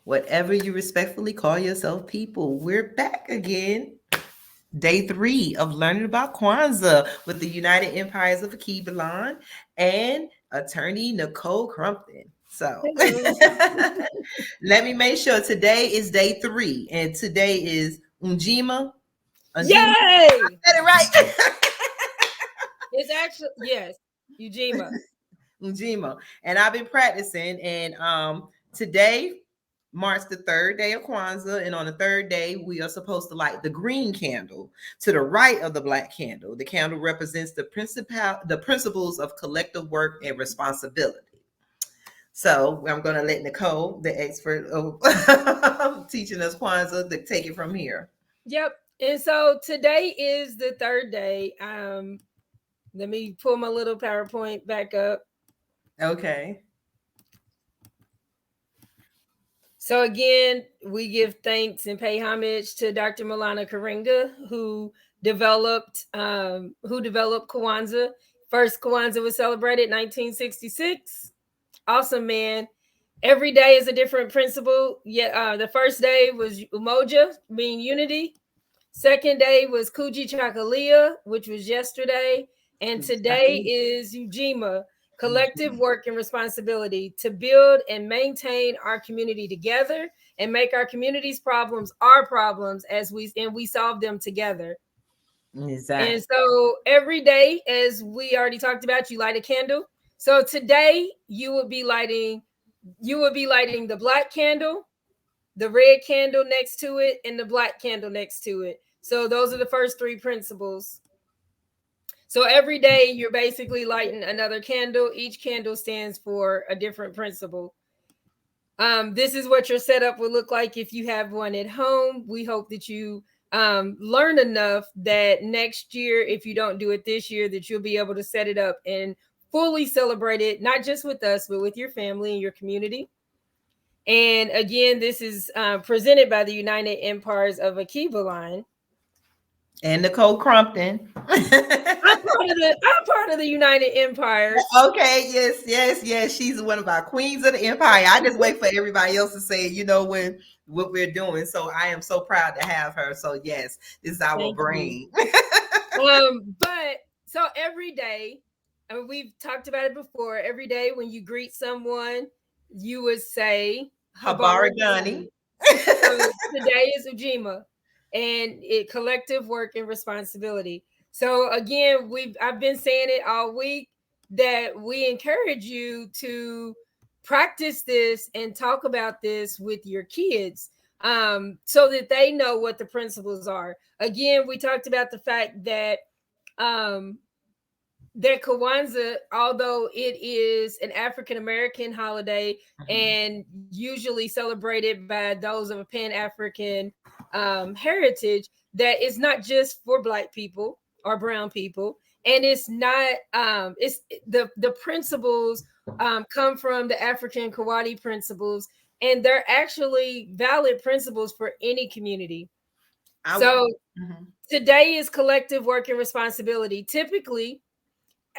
whatever you respectfully call yourself, people. We're back again. Day 3 of learning about Kwanzaa with the United Empires of Akibalan and attorney Nicole Crumpton. So Hello. let me make sure today is day 3, and today is Ujima. Ujima. I Yay! said it right. It's actually, yes, Ujima. Ujima. And I've been practicing. And today marks the third day of Kwanzaa. And on the third day, we are supposed to light the green candle to the right of the black candle. The candle represents the principles of collective work and responsibility. So I'm going to let Nicole, the expert of teaching us Kwanzaa, to take it from here. Yep. And so today is the third day. Let me pull my little PowerPoint back up. Okay. So again, we give thanks and pay homage to Dr. Malana Karinga, who developed Kwanzaa. First Kwanzaa was celebrated in 1966. Awesome, man. Every day is a different principle. Yeah, the first day was Umoja, meaning unity. Second day was Kuji Chakalia, which was yesterday. And today is Ujima, collective work and responsibility to build and maintain our community together and make our community's problems our problems as we solve them together. Exactly. And so every day, as we already talked about, you light a candle. So today you would be lighting the black candle, the red candle next to it, and the black candle next to it. So those are the first 3 principles. So every day you're basically lighting another candle. Each candle stands for a different principle. This is what your setup would look like if you have one at home. We hope that you learn enough that next year, if you don't do it this year, that you'll be able to set it up and fully celebrate it, not just with us, but with your family and your community. And again, this is presented by the United Empires of Akiva. And Nicole Crumpton. I'm part of the United Empires. Okay, yes, yes, yes. She's one of our queens of the empire. I just wait for everybody else to say, when what we're doing. So I am so proud to have her. So yes, this is our Thank you. brain. But so every day, I mean, we've talked about it before. Every day when you greet someone, you would say Habarigani. Habarigani. So today is Ujima, and it collective work and responsibility. So again, I've been saying it all week that we encourage you to practice this and talk about this with your kids, so that they know what the principles are. Again, we talked about the fact um, that Kwanzaa, although it is an African American holiday and usually celebrated by those of a Pan African heritage, that it's not just for Black people or brown people, and it's not. It's the principles come from the African Kawati principles, and they're actually valid principles for any community. So Mhm. today is collective work and responsibility. Typically,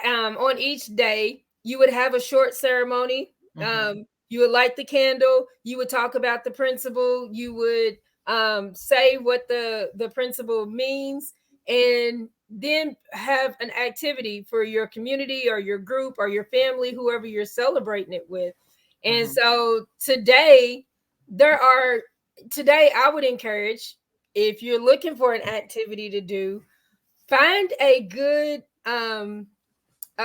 on each day, you would have a short ceremony. You would light the candle. You would talk about the principle. You would say what the principle means, and then have an activity for your community or your group or your family, whoever you're celebrating it with. And so there are today I would encourage, if you're looking for an activity to do, find a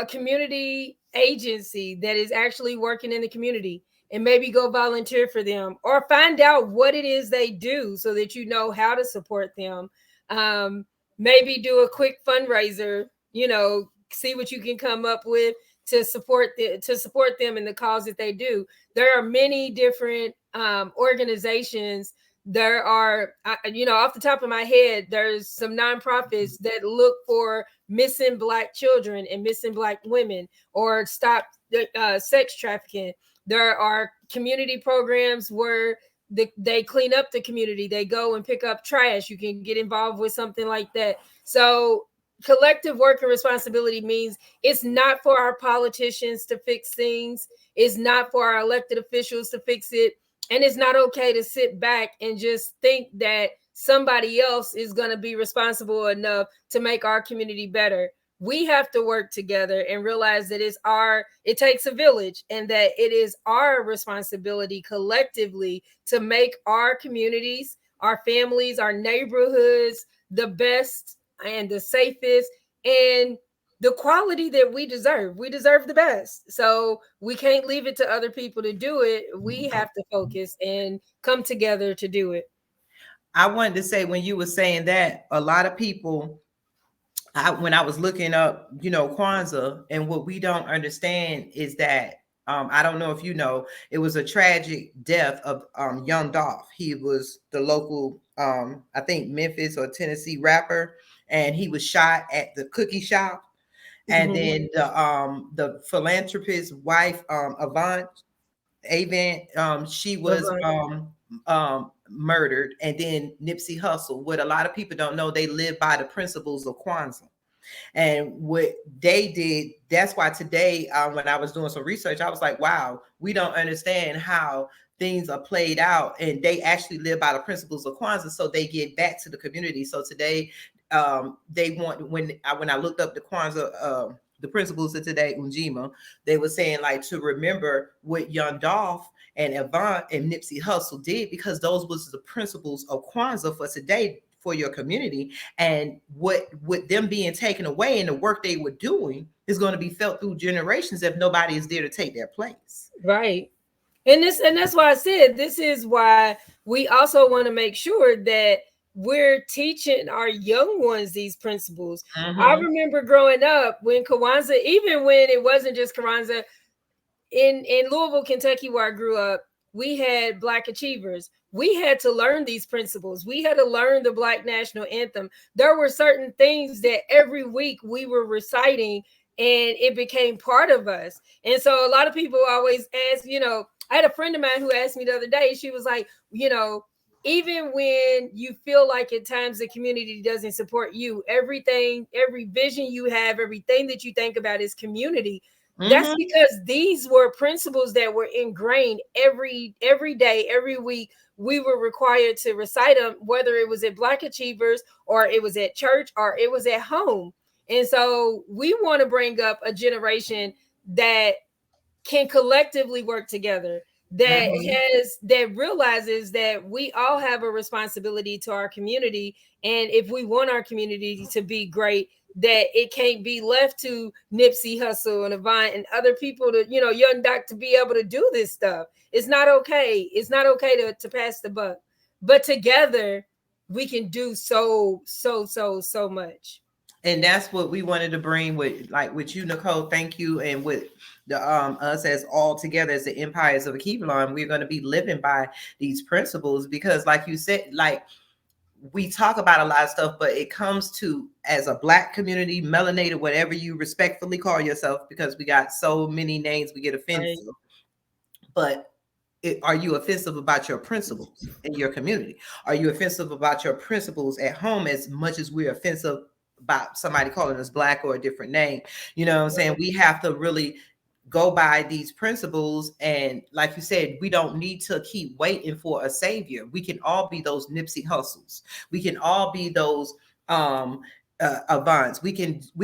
community agency that is actually working in the community, and maybe go volunteer for them, or find out what it is they do so that you know how to support them. um, Maybe do a quick fundraiser, see what you can come up with to support them in the cause that they do. There are many different organizations. There are, off the top of my head, there's some nonprofits that look for missing Black children and missing Black women, or stop sex trafficking. There are community programs where they clean up the community. They go and pick up trash. You can get involved with something like that. So collective work and responsibility means it's not for our politicians to fix things. It's not for our elected officials to fix it. And it's not okay to sit back and just think that somebody else is going to be responsible enough to make our community better. We have to work together and realize that it takes a village, and that it is our responsibility collectively to make our communities, our families, our neighborhoods the best and the safest, and the quality that we deserve. We deserve the best. So we can't leave it to other people to do it. We have to focus and come together to do it. I wanted to say, when you were saying that, a lot of people, when I was looking up, Kwanzaa, and what we don't understand is that, I don't know if you know, it was a tragic death of Young Dolph. He was the local, I think Memphis or Tennessee rapper, and he was shot at the cookie shop. And then the philanthropist's wife, she was murdered. And then Nipsey Hussle. What a lot of people don't know, they live by the principles of Kwanzaa. And what they did, that's why today, when I was doing some research, I was like, wow, we don't understand how things are played out. And they actually live by the principles of Kwanzaa, so they get back to the community. So today, they want, when I looked up the Kwanzaa, the principles of today, Ujima, they were saying, like, to remember what Young Dolph and Avant and Nipsey Hussle did, because those was the principles of Kwanzaa for today, for your community. And what with them being taken away, and the work they were doing is going to be felt through generations if nobody is there to take their place. Right. And that's why I said, this is why we also want to make sure that we're teaching our young ones these principles. I remember growing up when kWANZAA, even when it wasn't just kWANZAA, in Louisville, Kentucky, where I grew up, we had Black achievers. We had to learn these principles. We had to learn the Black national anthem. There were certain things that every week we were reciting, and it became part of us. And so a lot of people always ask, I had a friend of mine who asked me the other day, she was like, even when you feel like at times the community doesn't support you, every vision you have, everything that you think about is community. That's because these were principles that were ingrained every day, every week. We were required to recite them, whether it was at Black Achievers or it was at church or it was at home. And so we want to bring up a generation that can collectively work together, that realizes that we all have a responsibility to our community. And if we want our community to be great, that it can't be left to Nipsey Hussle and Avant and other people to, Young Doc, to be able to do this stuff. It's not okay. It's not okay to pass the buck. But together we can do so much. And that's what we wanted to bring with you, Nicole. Thank you. And with the us as all together as the Empires of Kevlon, we're going to be living by these principles, because like you said, like, we talk about a lot of stuff, but it comes to, as a Black community, melanated, whatever you respectfully call yourself, because we got so many names we get offensive. Right. But are you offensive about your principles in your community? Are you offensive about your principles at home as much as we're offensive about somebody calling us Black or a different name? You know what I'm saying? We have to really go by these principles. And like you said, we don't need to keep waiting for a savior. We can all be those Nipsey Hussles. We can all be those Avants. We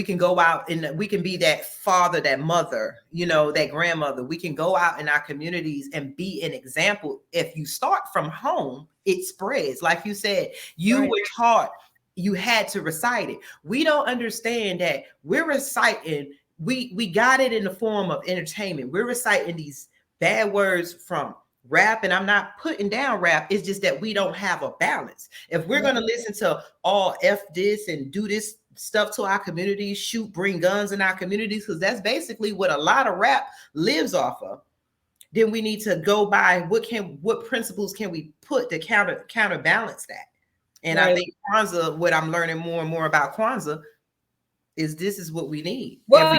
can go out and we can be that father, that mother, that grandmother. We can go out in our communities and be an example. If you start from home, it spreads. Like you said, you were taught, you had to recite it. We don't understand that we're reciting. We got it in the form of entertainment. We're reciting these bad words from rap, and I'm not putting down rap. It's just that we don't have a balance. If we're going to listen to all F this and do this stuff to our communities, shoot, bring guns in our communities, because that's basically what a lot of rap lives off of, then we need to go by what principles can we put to counterbalance that. And I think Kwanzaa, what I'm learning more and more about Kwanzaa, this is what we need. Well,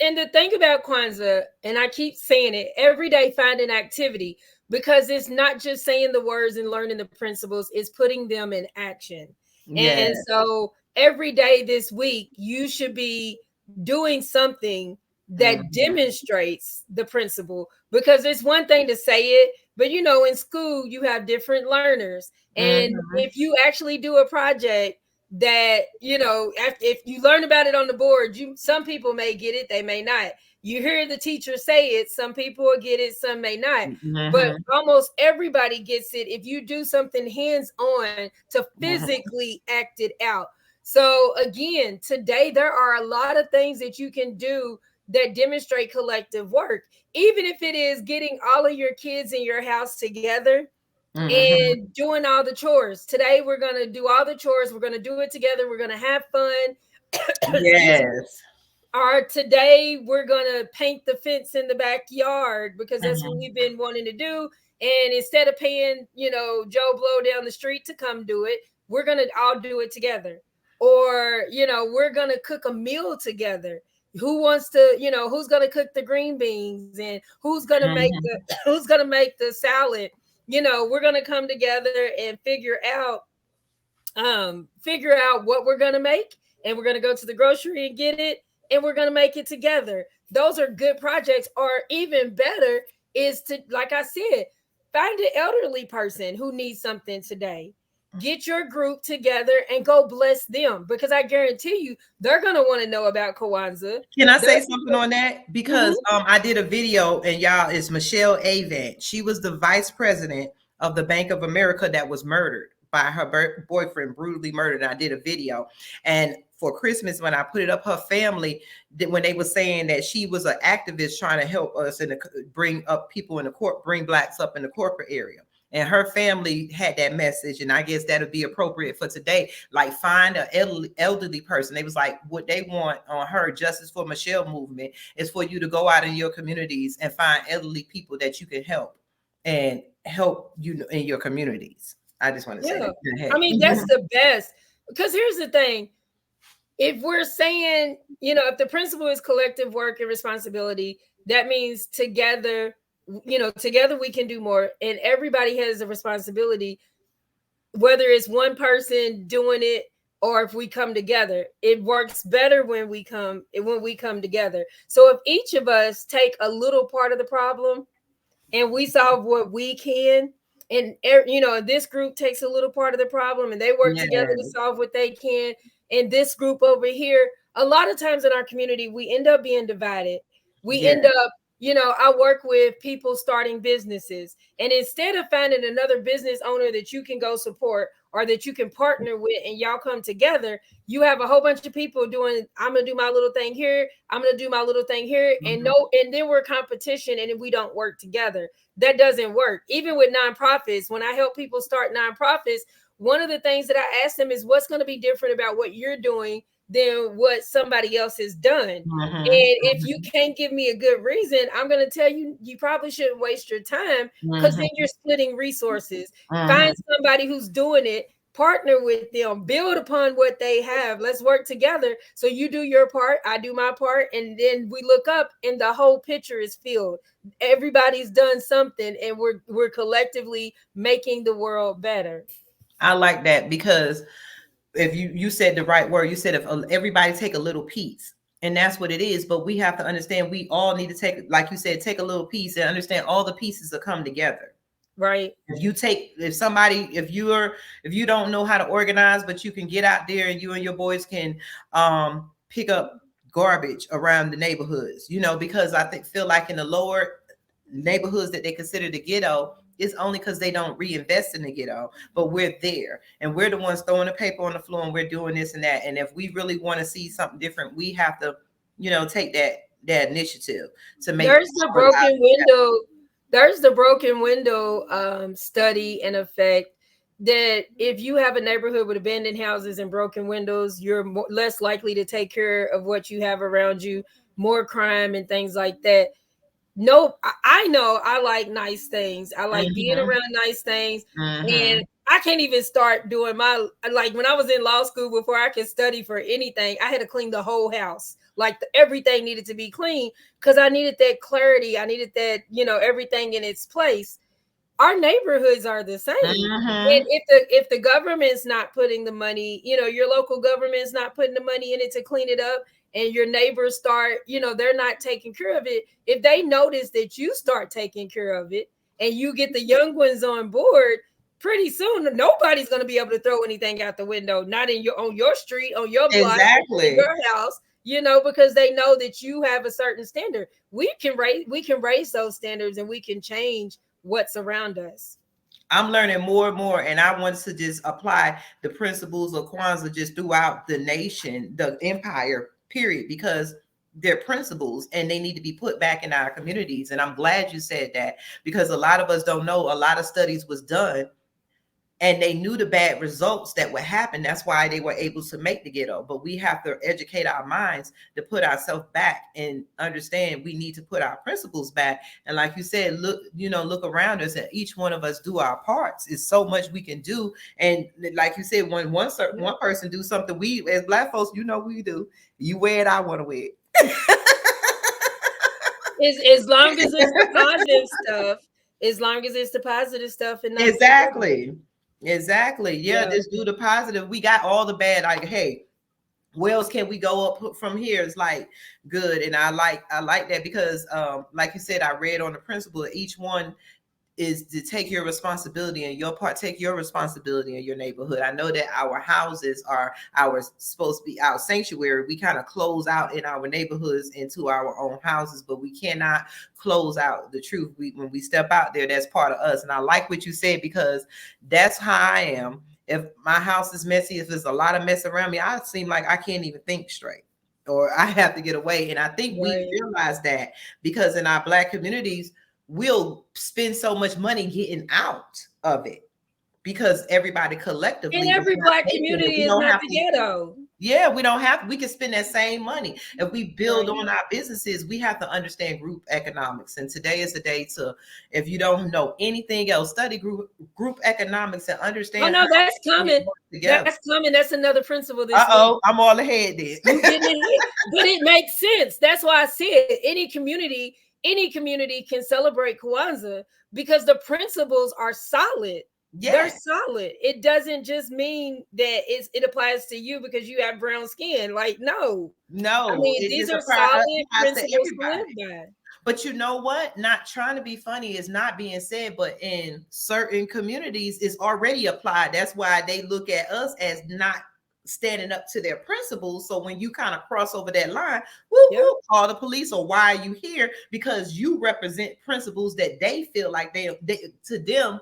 and the thing about Kwanzaa, and I keep saying it, every day find an activity, because it's not just saying the words and learning the principles, it's putting them in action. And so every day this week, you should be doing something that demonstrates the principle, because it's one thing to say it, But in school, you have different learners. And Mhm. if you actually do a project that, if you learn about it on the board, some people may get it, they may not. You hear the teacher say it, some people will get it, some may not. But Mhm. almost everybody gets it if you do something hands-on to Mhm. physically act it out. So again, today there are a lot of things that you can do that demonstrate collective work, even if it is getting all of your kids in your house together Mhm. and doing all the chores. Today we're going to do all the chores, we're going to do it together, we're going to have fun. Excuse me. Yes. Or today we're going to paint the fence in the backyard because that's what Mhm. we've been wanting to do. And instead of paying, Joe Blow down the street to come do it, we're going to all do it together. Or, we're going to cook a meal together. Who wants to, who's going to cook the green beans, and Mhm. who's going to make the salad? We're going to come together and figure out what we're going to make, and we're going to go to the grocery and get it, and we're going to make it together. Those are good projects. Or even better is to, like I said, find an elderly person who needs something today. Get your group together and go bless them, because I guarantee you they're going to want to know about Kwanzaa. Can I They're say something on that? Mhm. Because I did a video, and y'all, is Michelle Avant. She was the vice president of the Bank of America that was murdered by her boyfriend, brutally murdered. And I did a video, and for Christmas when I put it up, her family, when they were saying that she was an activist trying to help us and bring up people in the court, bring blacks up in the corporate area. And her family had that message, and I guess that would be appropriate for today. Like, find an elderly person. They was like, what they want on her Justice for Michelle movement is for you to go out in your communities and find elderly people that you can help and help you in your communities. I just want to say Yeah. that. Go I ahead. mean, that's the best. Because here's the thing. If we're saying, if the principle is collective work and responsibility, that means together, together we can do more, and everybody has a responsibility, whether it's one person doing it or if we come together. It works better when we come together. So if each of us take a little part of the problem and we solve what we can, and this group takes a little part of the problem and they work together to Yeah. solve what they can, and this group over here, a lot of times in our community we end up being divided. We Yeah. end up, I work with people starting businesses, and instead of finding another business owner that you can go support or that you can partner with and y'all come together, you have a whole bunch of people doing, I'm gonna do my little thing here, I'm gonna do my little thing here, and Mhm. no, and then we're competition, and we don't work together. That doesn't work. Even with nonprofits, when I help people start nonprofits, one of the things that I ask them is, what's going to be different about what you're doing than what somebody else has done? And Mhm. if you can't give me a good reason, I'm going to tell you, you probably shouldn't waste your time, because then Mhm. you're splitting resources. Mhm. Find somebody who's doing it, partner with them, build upon what they have. Let's work together. So you do your part, I do my part, and then we look up and the whole picture is filled. Everybody's done something, and we're collectively making the world better. I like that, because if you said the right word, you said if everybody take a little piece, and that's what it is. But we have to understand we all need to take, like you said, take a little piece and understand all the pieces will come together. Right. If you don't know how to organize, but you can get out there and you and your boys can pick up garbage around the neighborhoods, because I feel like in the lower neighborhoods that they consider the ghetto, it's only because they don't reinvest in the ghetto. But we're there, and we're the ones throwing the paper on the floor, and we're doing this and that. And if we really want to see something different, we have to, take that initiative to make There's the our lives broken window. There's the broken window study and effect, that if you have a neighborhood with abandoned houses and broken windows, you're less likely to take care of what you have around you, more crime and things like that. No, I know I like nice things. I like being better. around nice things. And Hmm. I can't even start doing like when I was in law school, before I could study for anything, I had to clean the whole house. Like everything needed to be clean, because I needed that clarity. I needed that, everything in its place. Our neighborhoods are the same. And Hmm. if the government's not putting the money, your local government's not putting the money in it to clean it up, and your neighbors start, they're not taking care of it. If they notice that you start taking care of it and you get the young ones on board, pretty soon nobody's going to be able to throw anything out the window, not in your on your street, on your block, in Exactly. your house, because they know that you have a certain standard. We can raise those standards, and we can change what's around us. I'm learning more and more, and I want to just apply the principles of Kwanzaa just throughout the nation, the empire, period, because they're principles and they need to be put back in our communities. And I'm glad you said that, because a lot of us don't know. A lot of studies was done and they knew the bad results that would happen. That's why they were able to make the ghetto. But we have to educate our minds to put ourselves back and understand we need to put our principles back. And like you said, look around us, and each one of us do our parts. It's so much we can do. And like you said, when one person do something, we as Black folks, we do. You wear it, I want to wear it. As long as it's the positive stuff, as long as it's the positive stuff, and not Exactly. Yeah, just do the positive. We got all the bad. Like, hey, where else can we go up from here? It's like good. And I like that because like you said, I read on the principle that each one is to take your responsibility and your part, take your responsibility in your neighborhood. I know that our houses are supposed to be our sanctuary. We kind of close out in our neighborhoods into our own houses, but we cannot close out the truth. When we step out there, that's part of us. And I like what you said, because that's how I am. If my house is messy, if there's a lot of mess around me, I seem like I can't even think straight, or I have to get away. And I think we realize that, because in our Black communities, we'll spend so much money getting out of it, because everybody collectively, and every Black community is not the ghetto. Yeah, we can spend that same money. If we build on our businesses, we have to understand group economics. And today is the day to, if you don't know anything else, study group economics and understand. Oh no, that's coming. That's coming. That's another principle. I'm all ahead then. But it makes sense. That's why I said any community can celebrate Kwanzaa, because the principles are solid. Yeah. They're solid. It doesn't just mean that it applies to you because you have brown skin. Like, no. I mean, these are solid principles to live by. But you know what? Not trying to be funny is not being said, but in certain communities, it's already applied. That's why they look at us as not standing up to their principles. So when you kind of cross over that line, call the police, or why are you here? Because you represent principles that they feel like to them,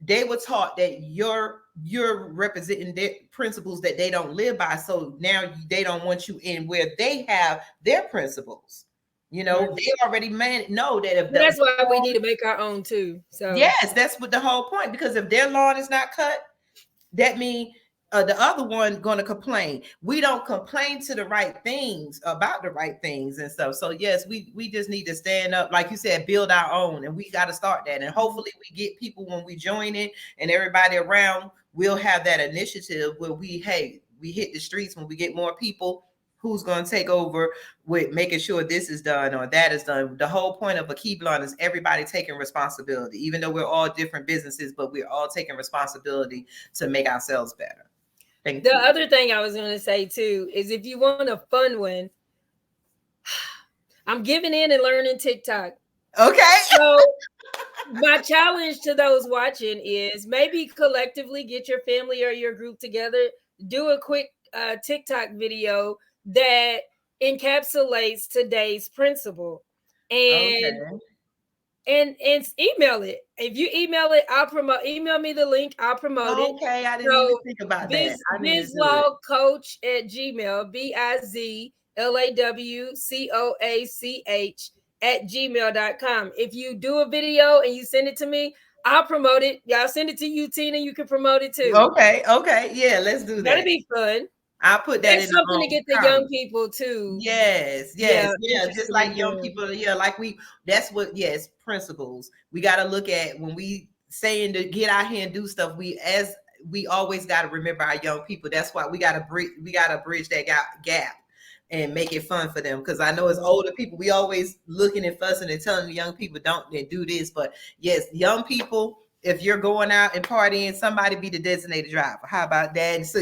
they were taught that you're representing their principles that they don't live by. So now they don't want you in where they have their principles. They already know that if that's why we need to make our own too. So yes, that's what the whole point. Because if their lawn is not cut, that means the other one going to complain. We don't complain to the right things about the right things and stuff. So yes, we just need to stand up, like you said, build our own, and we got to start that. And hopefully we get people when we join it, and everybody around will have that initiative where we hit the streets. When we get more people, who's going to take over with making sure this is done or that is done. The whole point of a key blunt is everybody taking responsibility, even though we're all different businesses, but we're all taking responsibility to make ourselves better. The other thing I was going to say too is, if you want a fun one, I'm giving in and learning TikTok. Okay. So my challenge to those watching is maybe collectively get your family or your group together, do a quick TikTok video that encapsulates today's principle, and email it. If you email it, I'll promote. Email me the link, I'll promote it. Okay, I didn't even think about that. bizlawcoach@gmail, bizlawcoach@gmail.com. If you do a video and you send it to me, I'll promote it. Y'all send it to you, Tina. You can promote it too. Okay. Yeah, let's do that. That'll be fun. I'll put that in something to get the young people too. Yes. Just like young people. Yeah, that's what. Yes, principles. We got to look at when we saying to get out here and do stuff. We always got to remember our young people. That's why we got to bridge that gap and make it fun for them. Because I know as older people, we always looking and fussing and telling the young people don't do this. But yes, young people, if you're going out and partying, somebody be the designated driver. How about that? And so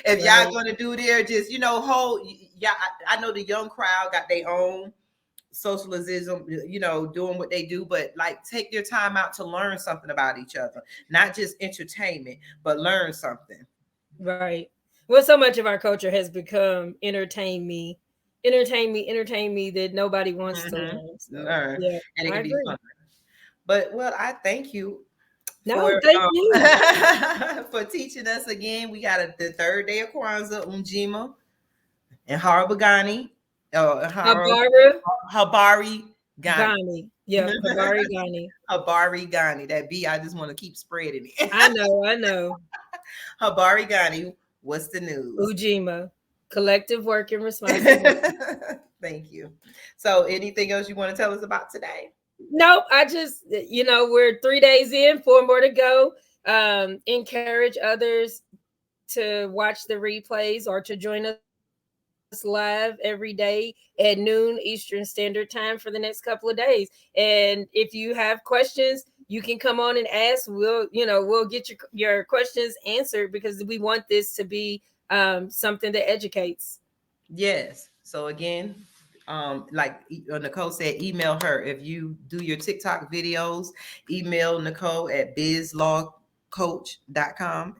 if y'all going to do there, just I know the young crowd got their own socialism, doing what they do, but like take their time out to learn something about each other, not just entertainment, but learn something. Right. Well, so much of our culture has become entertain me that nobody wants to Mm-hmm. learn. So Learn, yeah, and it I can be agree. fun. But well, I thank you No, for thank you. for teaching us again. We got the third day of Kwanzaa, Ujima and Harabagani, Habara Habari Gani. Ghani. Yep, Habari Ghani. Habari Gani. That B, I just want to keep spreading it. I know, I know. Habari Gani, what's the news? Ujima. Collective work and responsibility. Thank you. So, anything else you want to tell us about today? Nope, I just, we're 3 days in, 4 more to go. Encourage others to watch the replays or to join us live every day at noon Eastern Standard Time for the next couple of days. And if you have questions, you can come on and ask. We'll get your questions answered because we want this to be something that educates. Yes. So again, like Nicole said, email her if you do your TikTok videos. Email Nicole at bizlawcoach.com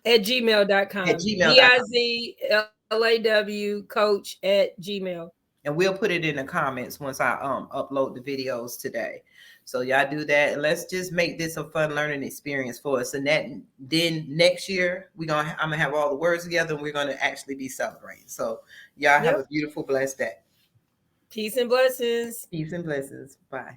At at gmail.com. gmail.com. BIZLAW coach at gmail. And we'll put it in the comments once I upload the videos today. So y'all do that. Let's just make this a fun learning experience for us. And that then next year I'm gonna have all the words together and we're gonna actually be celebrating. So y'all have Yep. a beautiful, blessed day. Peace and blessings. Peace and blessings. Bye.